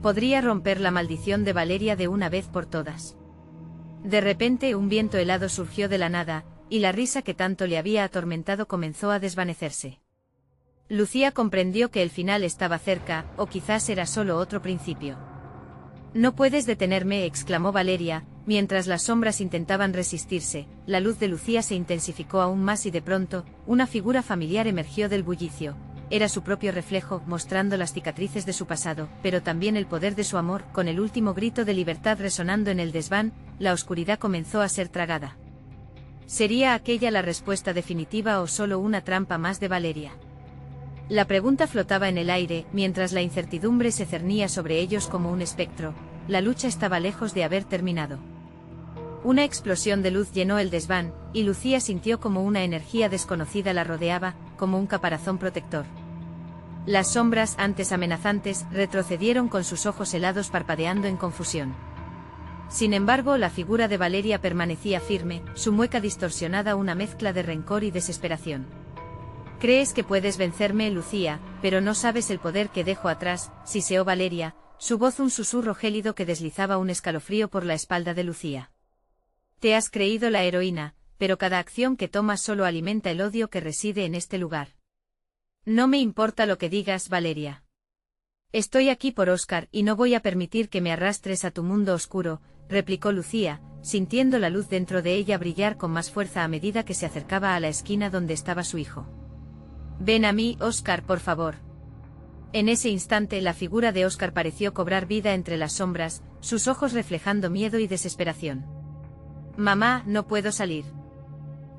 ¿Podría romper la maldición de Valeria de una vez por todas? De repente un viento helado surgió de la nada, y la risa que tanto le había atormentado comenzó a desvanecerse. Lucía comprendió que el final estaba cerca, o quizás era solo otro principio. No puedes detenerme, exclamó Valeria, mientras las sombras intentaban resistirse. La luz de Lucía se intensificó aún más y de pronto, una figura familiar emergió del bullicio. Era su propio reflejo, mostrando las cicatrices de su pasado, pero también el poder de su amor. Con el último grito de libertad resonando en el desván, la oscuridad comenzó a ser tragada. ¿Sería aquella la respuesta definitiva o solo una trampa más de Valeria? La pregunta flotaba en el aire, mientras la incertidumbre se cernía sobre ellos como un espectro. La lucha estaba lejos de haber terminado. Una explosión de luz llenó el desván, y Lucía sintió como una energía desconocida la rodeaba, como un caparazón protector. Las sombras, antes amenazantes, retrocedieron con sus ojos helados parpadeando en confusión. Sin embargo, la figura de Valeria permanecía firme, su mueca distorsionada una mezcla de rencor y desesperación. Crees que puedes vencerme, Lucía, pero no sabes el poder que dejo atrás, siseó Valeria, su voz un susurro gélido que deslizaba un escalofrío por la espalda de Lucía. Te has creído la heroína, pero cada acción que tomas solo alimenta el odio que reside en este lugar. No me importa lo que digas, Valeria. Estoy aquí por Óscar y no voy a permitir que me arrastres a tu mundo oscuro, replicó Lucía, sintiendo la luz dentro de ella brillar con más fuerza a medida que se acercaba a la esquina donde estaba su hijo. Ven a mí, Óscar, por favor. En ese instante la figura de Óscar pareció cobrar vida entre las sombras, sus ojos reflejando miedo y desesperación. «Mamá, no puedo salir.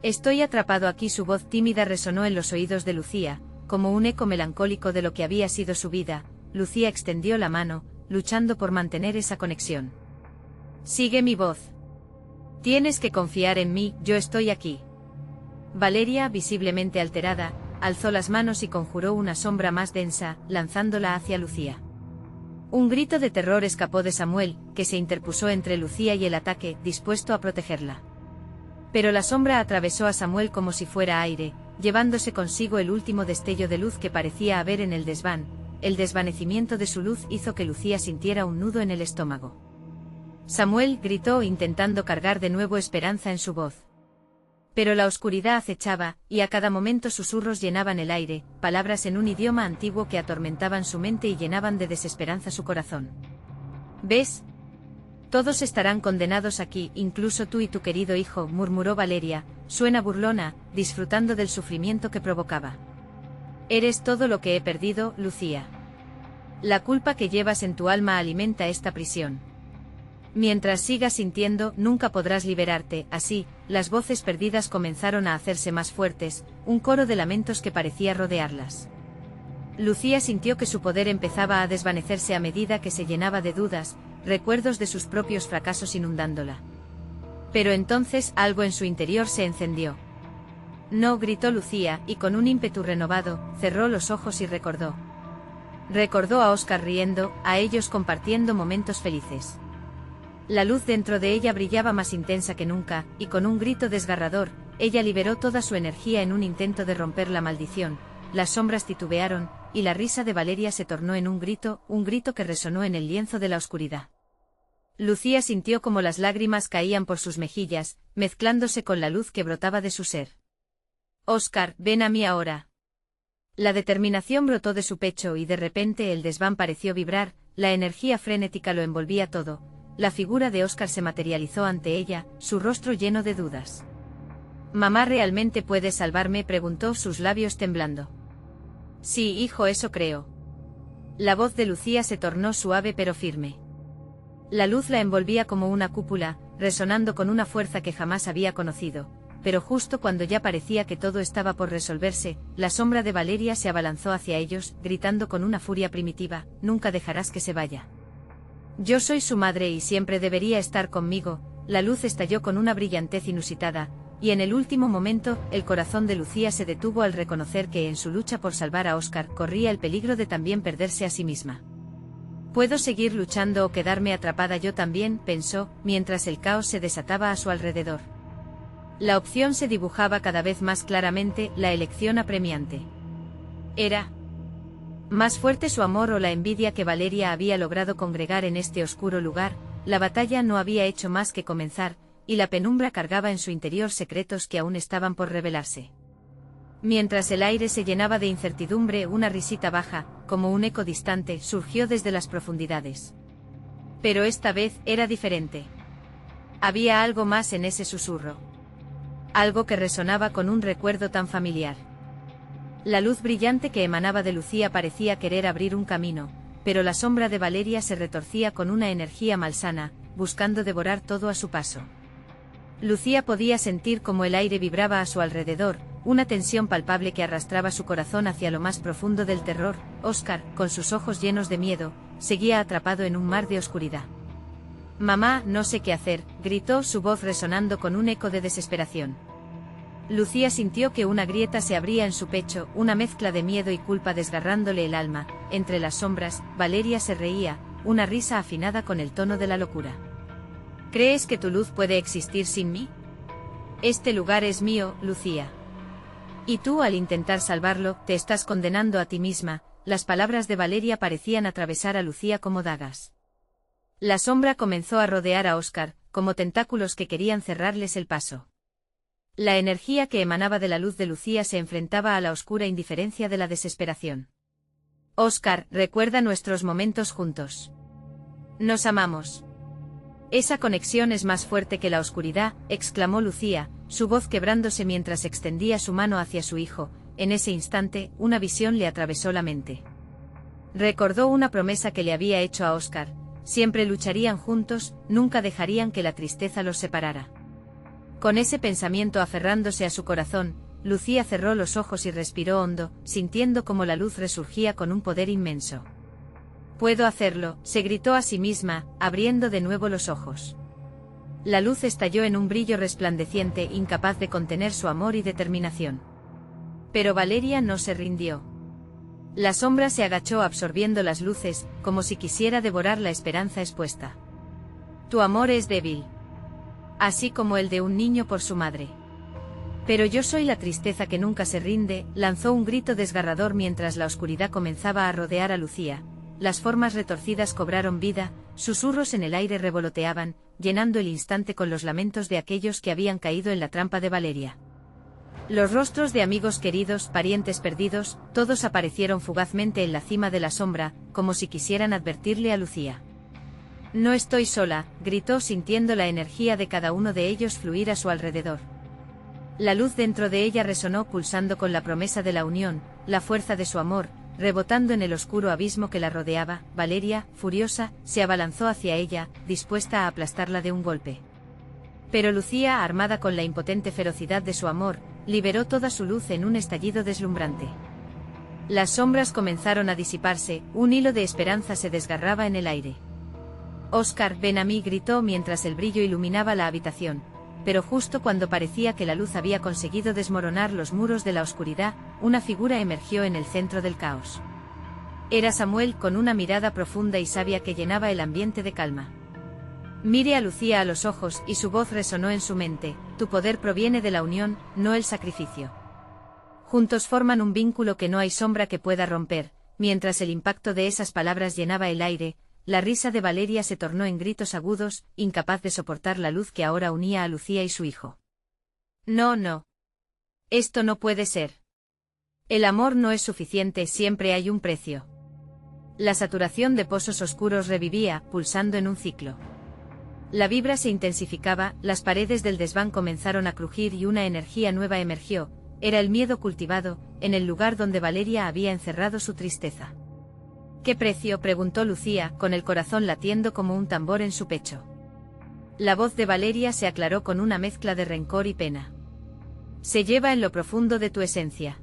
Estoy atrapado aquí». Su voz tímida resonó en los oídos de Lucía, como un eco melancólico de lo que había sido su vida. Lucía extendió la mano, luchando por mantener esa conexión. «Sigue mi voz. Tienes que confiar en mí, yo estoy aquí». Valeria, visiblemente alterada, alzó las manos y conjuró una sombra más densa, lanzándola hacia Lucía. Un grito de terror escapó de Samuel, que se interpuso entre Lucía y el ataque, dispuesto a protegerla. Pero la sombra atravesó a Samuel como si fuera aire, llevándose consigo el último destello de luz que parecía haber en el desván. El desvanecimiento de su luz hizo que Lucía sintiera un nudo en el estómago. Samuel gritó intentando cargar de nuevo esperanza en su voz. Pero la oscuridad acechaba, y a cada momento susurros llenaban el aire, palabras en un idioma antiguo que atormentaban su mente y llenaban de desesperanza su corazón. «¿Ves? Todos estarán condenados aquí, incluso tú y tu querido hijo», murmuró Valeria, suena burlona, disfrutando del sufrimiento que provocaba. «Eres todo lo que he perdido, Lucía. La culpa que llevas en tu alma alimenta esta prisión. Mientras sigas sintiendo, nunca podrás liberarte». Así, las voces perdidas comenzaron a hacerse más fuertes, un coro de lamentos que parecía rodearlas. Lucía sintió que su poder empezaba a desvanecerse a medida que se llenaba de dudas, recuerdos de sus propios fracasos inundándola. Pero entonces algo en su interior se encendió. «No», gritó Lucía, y con un ímpetu renovado, cerró los ojos y recordó. Recordó a Óscar riendo, a ellos compartiendo momentos felices. La luz dentro de ella brillaba más intensa que nunca, y con un grito desgarrador, ella liberó toda su energía en un intento de romper la maldición. Las sombras titubearon, y la risa de Valeria se tornó en un grito que resonó en el lienzo de la oscuridad. Lucía sintió como las lágrimas caían por sus mejillas, mezclándose con la luz que brotaba de su ser. «Óscar, ven a mí ahora». La determinación brotó de su pecho y de repente el desván pareció vibrar, la energía frenética lo envolvía todo. La figura de Óscar se materializó ante ella, su rostro lleno de dudas. «¿Mamá realmente puede salvarme?», preguntó, sus labios temblando. «Sí, hijo, eso creo». La voz de Lucía se tornó suave pero firme. La luz la envolvía como una cúpula, resonando con una fuerza que jamás había conocido, pero justo cuando ya parecía que todo estaba por resolverse, la sombra de Valeria se abalanzó hacia ellos, gritando con una furia primitiva: «Nunca dejarás que se vaya. Yo soy su madre y siempre debería estar conmigo». La luz estalló con una brillantez inusitada, y en el último momento, el corazón de Lucía se detuvo al reconocer que en su lucha por salvar a Óscar corría el peligro de también perderse a sí misma. «Puedo seguir luchando o quedarme atrapada yo también», pensó, mientras el caos se desataba a su alrededor. La opción se dibujaba cada vez más claramente, la elección apremiante. Era más fuerte su amor o la envidia que Valeria había logrado congregar en este oscuro lugar. La batalla no había hecho más que comenzar, y la penumbra cargaba en su interior secretos que aún estaban por revelarse. Mientras el aire se llenaba de incertidumbre, una risita baja, como un eco distante, surgió desde las profundidades. Pero esta vez era diferente. Había algo más en ese susurro. Algo que resonaba con un recuerdo tan familiar. La luz brillante que emanaba de Lucía parecía querer abrir un camino, pero la sombra de Valeria se retorcía con una energía malsana, buscando devorar todo a su paso. Lucía podía sentir cómo el aire vibraba a su alrededor, una tensión palpable que arrastraba su corazón hacia lo más profundo del terror. Óscar, con sus ojos llenos de miedo, seguía atrapado en un mar de oscuridad. «Mamá, no sé qué hacer», gritó, su voz resonando con un eco de desesperación. Lucía sintió que una grieta se abría en su pecho, una mezcla de miedo y culpa desgarrándole el alma. Entre las sombras, Valeria se reía, una risa afinada con el tono de la locura. «¿Crees que tu luz puede existir sin mí? Este lugar es mío, Lucía. Y tú, al intentar salvarlo, te estás condenando a ti misma». Las palabras de Valeria parecían atravesar a Lucía como dagas. La sombra comenzó a rodear a Óscar, como tentáculos que querían cerrarles el paso. La energía que emanaba de la luz de Lucía se enfrentaba a la oscura indiferencia de la desesperación. «Óscar, recuerda nuestros momentos juntos. Nos amamos. Esa conexión es más fuerte que la oscuridad», exclamó Lucía, su voz quebrándose mientras extendía su mano hacia su hijo. En ese instante, una visión le atravesó la mente. Recordó una promesa que le había hecho a Oscar: siempre lucharían juntos, nunca dejarían que la tristeza los separara. Con ese pensamiento aferrándose a su corazón, Lucía cerró los ojos y respiró hondo, sintiendo como la luz resurgía con un poder inmenso. «Puedo hacerlo», se gritó a sí misma, abriendo de nuevo los ojos. La luz estalló en un brillo resplandeciente, incapaz de contener su amor y determinación. Pero Valeria no se rindió. La sombra se agachó absorbiendo las luces, como si quisiera devorar la esperanza expuesta. «Tu amor es débil. Así como el de un niño por su madre. Pero yo soy la tristeza que nunca se rinde», lanzó un grito desgarrador mientras la oscuridad comenzaba a rodear a Lucía. Las formas retorcidas cobraron vida, susurros en el aire revoloteaban, llenando el instante con los lamentos de aquellos que habían caído en la trampa de Valeria. Los rostros de amigos queridos, parientes perdidos, todos aparecieron fugazmente en la cima de la sombra, como si quisieran advertirle a Lucía. «No estoy sola», gritó sintiendo la energía de cada uno de ellos fluir a su alrededor. La luz dentro de ella resonó pulsando con la promesa de la unión, la fuerza de su amor, rebotando en el oscuro abismo que la rodeaba. Valeria, furiosa, se abalanzó hacia ella, dispuesta a aplastarla de un golpe. Pero Lucía, armada con la impotente ferocidad de su amor, liberó toda su luz en un estallido deslumbrante. Las sombras comenzaron a disiparse, un hilo de esperanza se desgarraba en el aire. «Oscar, ven a mí», gritó mientras el brillo iluminaba la habitación. Pero justo cuando parecía que la luz había conseguido desmoronar los muros de la oscuridad, una figura emergió en el centro del caos. Era Samuel, con una mirada profunda y sabia que llenaba el ambiente de calma. Mire a Lucía a los ojos y su voz resonó en su mente: «Tu poder proviene de la unión, no el sacrificio. Juntos forman un vínculo que no hay sombra que pueda romper». Mientras el impacto de esas palabras llenaba el aire, la risa de Valeria se tornó en gritos agudos, incapaz de soportar la luz que ahora unía a Lucía y su hijo. «No, no. Esto no puede ser. El amor no es suficiente, siempre hay un precio». La saturación de pozos oscuros revivía, pulsando en un ciclo. La vibra se intensificaba, las paredes del desván comenzaron a crujir y una energía nueva emergió. Era el miedo cultivado, en el lugar donde Valeria había encerrado su tristeza. «¿Qué precio?», preguntó Lucía, con el corazón latiendo como un tambor en su pecho. La voz de Valeria se aclaró con una mezcla de rencor y pena. «Se lleva en lo profundo de tu esencia».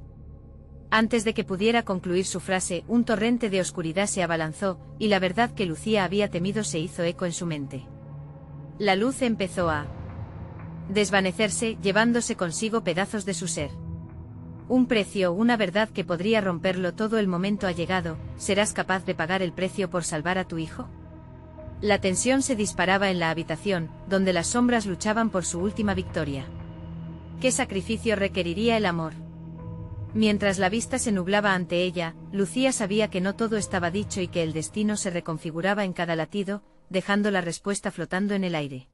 Antes de que pudiera concluir su frase, un torrente de oscuridad se abalanzó, y la verdad que Lucía había temido se hizo eco en su mente. La luz empezó a desvanecerse, llevándose consigo pedazos de su ser. Un precio, una verdad que podría romperlo todo. El momento ha llegado. ¿Serás capaz de pagar el precio por salvar a tu hijo? La tensión se disparaba en la habitación, donde las sombras luchaban por su última victoria. ¿Qué sacrificio requeriría el amor? Mientras la vista se nublaba ante ella, Lucía sabía que no todo estaba dicho y que el destino se reconfiguraba en cada latido, dejando la respuesta flotando en el aire.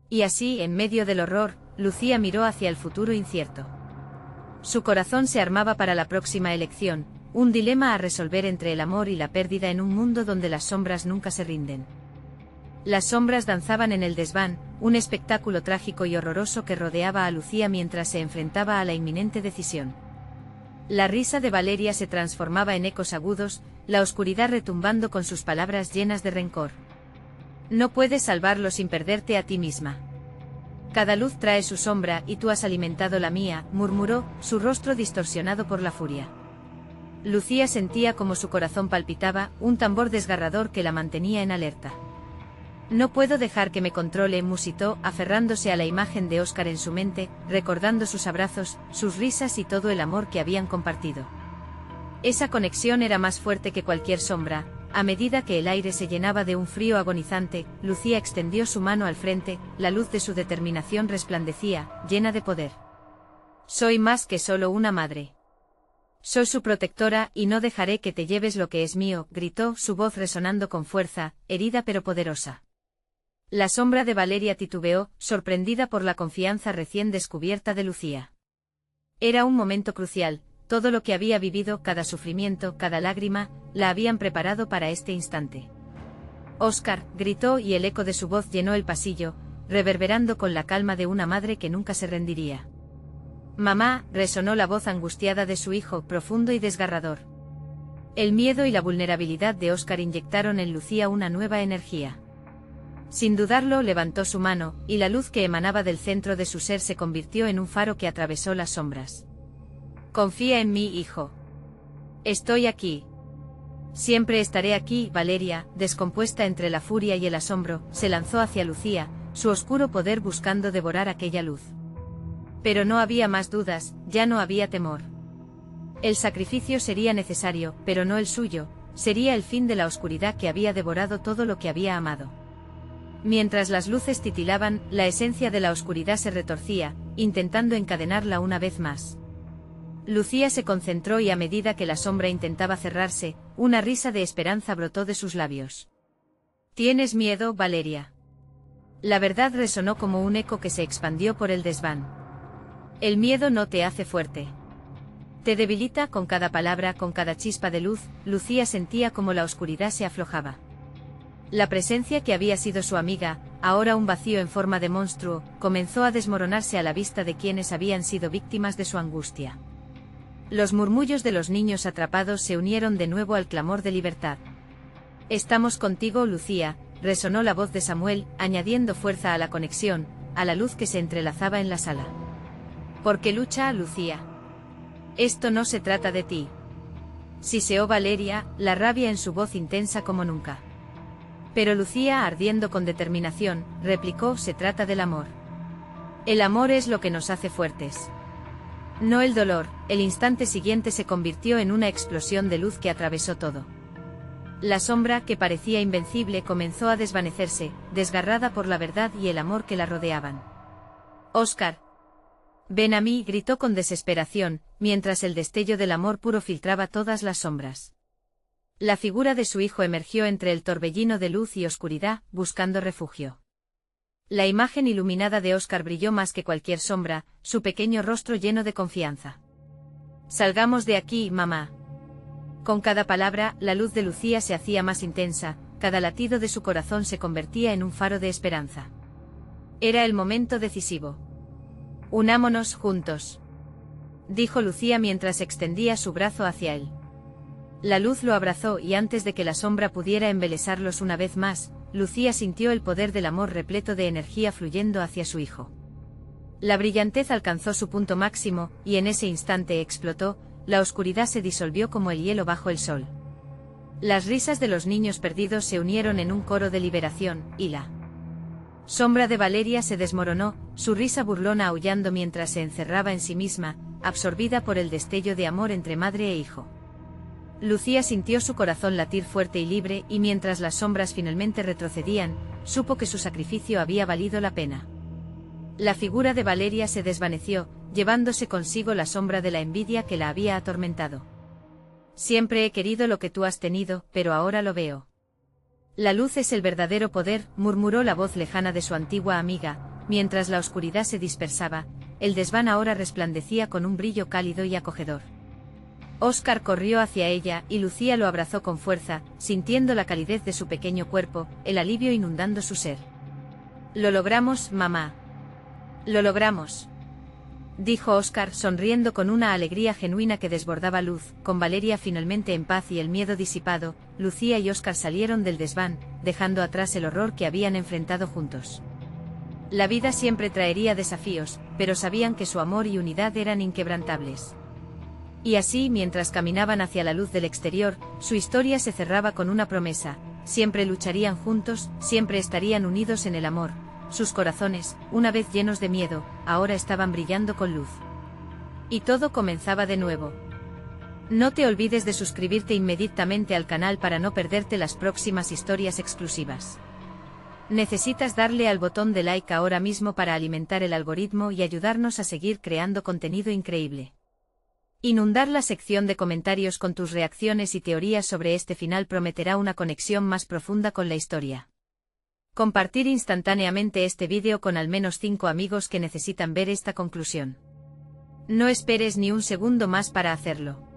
Y así, en medio del horror, Lucía miró hacia el futuro incierto. Su corazón se armaba para la próxima elección, un dilema a resolver entre el amor y la pérdida en un mundo donde las sombras nunca se rinden. Las sombras danzaban en el desván, un espectáculo trágico y horroroso que rodeaba a Lucía mientras se enfrentaba a la inminente decisión. La risa de Valeria se transformaba en ecos agudos, la oscuridad retumbando con sus palabras llenas de rencor. «No puedes salvarlo sin perderte a ti misma. Cada luz trae su sombra y tú has alimentado la mía», murmuró, su rostro distorsionado por la furia. Lucía sentía como su corazón palpitaba, un tambor desgarrador que la mantenía en alerta. «No puedo dejar que me controle», musitó, aferrándose a la imagen de Oscar en su mente, recordando sus abrazos, sus risas y todo el amor que habían compartido. Esa conexión era más fuerte que cualquier sombra. A medida que el aire se llenaba de un frío agonizante, Lucía extendió su mano al frente, la luz de su determinación resplandecía, llena de poder. «Soy más que solo una madre. Soy su protectora y no dejaré que te lleves lo que es mío», gritó, su voz resonando con fuerza, herida pero poderosa. La sombra de Valeria titubeó, sorprendida por la confianza recién descubierta de Lucía. Era un momento crucial. Todo lo que había vivido, cada sufrimiento, cada lágrima, la habían preparado para este instante. «Oscar», gritó y el eco de su voz llenó el pasillo, reverberando con la calma de una madre que nunca se rendiría. «Mamá», resonó la voz angustiada de su hijo, profundo y desgarrador. El miedo y la vulnerabilidad de Oscar inyectaron en Lucía una nueva energía. Sin dudarlo, levantó su mano, y la luz que emanaba del centro de su ser se convirtió en un faro que atravesó las sombras. Confía en mí, hijo. Estoy aquí. Siempre estaré aquí. Valeria, descompuesta entre la furia y el asombro, se lanzó hacia Lucía, su oscuro poder buscando devorar aquella luz. Pero no había más dudas, ya no había temor. El sacrificio sería necesario, pero no el suyo, sería el fin de la oscuridad que había devorado todo lo que había amado. Mientras las luces titilaban, la esencia de la oscuridad se retorcía, intentando encadenarla una vez más. Lucía se concentró y a medida que la sombra intentaba cerrarse, una risa de esperanza brotó de sus labios. ¿Tienes miedo, Valeria? La verdad resonó como un eco que se expandió por el desván. El miedo no te hace fuerte. Te debilita. Con cada palabra, con cada chispa de luz, Lucía sentía como la oscuridad se aflojaba. La presencia que había sido su amiga, ahora un vacío en forma de monstruo, comenzó a desmoronarse a la vista de quienes habían sido víctimas de su angustia. Los murmullos de los niños atrapados se unieron de nuevo al clamor de libertad. Estamos contigo, Lucía, resonó la voz de Samuel, añadiendo fuerza a la conexión, a la luz que se entrelazaba en la sala. ¿Por qué lucha, Lucía? Esto no se trata de ti. Siseó Valeria, la rabia en su voz intensa como nunca. Pero Lucía, ardiendo con determinación, replicó: se trata del amor. El amor es lo que nos hace fuertes. No el dolor. El instante siguiente se convirtió en una explosión de luz que atravesó todo. La sombra, que parecía invencible, comenzó a desvanecerse, desgarrada por la verdad y el amor que la rodeaban. Oscar. Ven a mí, gritó con desesperación, mientras el destello del amor puro filtraba todas las sombras. La figura de su hijo emergió entre el torbellino de luz y oscuridad, buscando refugio. La imagen iluminada de Oscar brilló más que cualquier sombra, su pequeño rostro lleno de confianza. Salgamos de aquí, mamá. Con cada palabra, la luz de Lucía se hacía más intensa, cada latido de su corazón se convertía en un faro de esperanza. Era el momento decisivo. Unámonos juntos, dijo Lucía mientras extendía su brazo hacia él. La luz lo abrazó y antes de que la sombra pudiera embelesarlos una vez más, Lucía sintió el poder del amor repleto de energía fluyendo hacia su hijo. La brillantez alcanzó su punto máximo, y en ese instante explotó, la oscuridad se disolvió como el hielo bajo el sol. Las risas de los niños perdidos se unieron en un coro de liberación, y la sombra de Valeria se desmoronó, su risa burlona aullando mientras se encerraba en sí misma, absorbida por el destello de amor entre madre e hijo. Lucía sintió su corazón latir fuerte y libre, y mientras las sombras finalmente retrocedían, supo que su sacrificio había valido la pena. La figura de Valeria se desvaneció, llevándose consigo la sombra de la envidia que la había atormentado. Siempre he querido lo que tú has tenido, pero ahora lo veo. La luz es el verdadero poder, murmuró la voz lejana de su antigua amiga, mientras la oscuridad se dispersaba, el desván ahora resplandecía con un brillo cálido y acogedor. Oscar corrió hacia ella, y Lucía lo abrazó con fuerza, sintiendo la calidez de su pequeño cuerpo, el alivio inundando su ser. Lo logramos, mamá. Lo logramos, dijo Oscar, sonriendo con una alegría genuina que desbordaba luz. Con Valeria finalmente en paz y el miedo disipado, Lucía y Oscar salieron del desván, dejando atrás el horror que habían enfrentado juntos. La vida siempre traería desafíos, pero sabían que su amor y unidad eran inquebrantables. Y así, mientras caminaban hacia la luz del exterior, su historia se cerraba con una promesa: siempre lucharían juntos, siempre estarían unidos en el amor. Sus corazones, una vez llenos de miedo, ahora estaban brillando con luz. Y todo comenzaba de nuevo. No te olvides de suscribirte inmediatamente al canal para no perderte las próximas historias exclusivas. Necesitas darle al botón de like ahora mismo para alimentar el algoritmo y ayudarnos a seguir creando contenido increíble. Inundar la sección de comentarios con tus reacciones y teorías sobre este final prometerá una conexión más profunda con la historia. Compartir instantáneamente este vídeo con al menos 5 amigos que necesitan ver esta conclusión. No esperes ni un segundo más para hacerlo.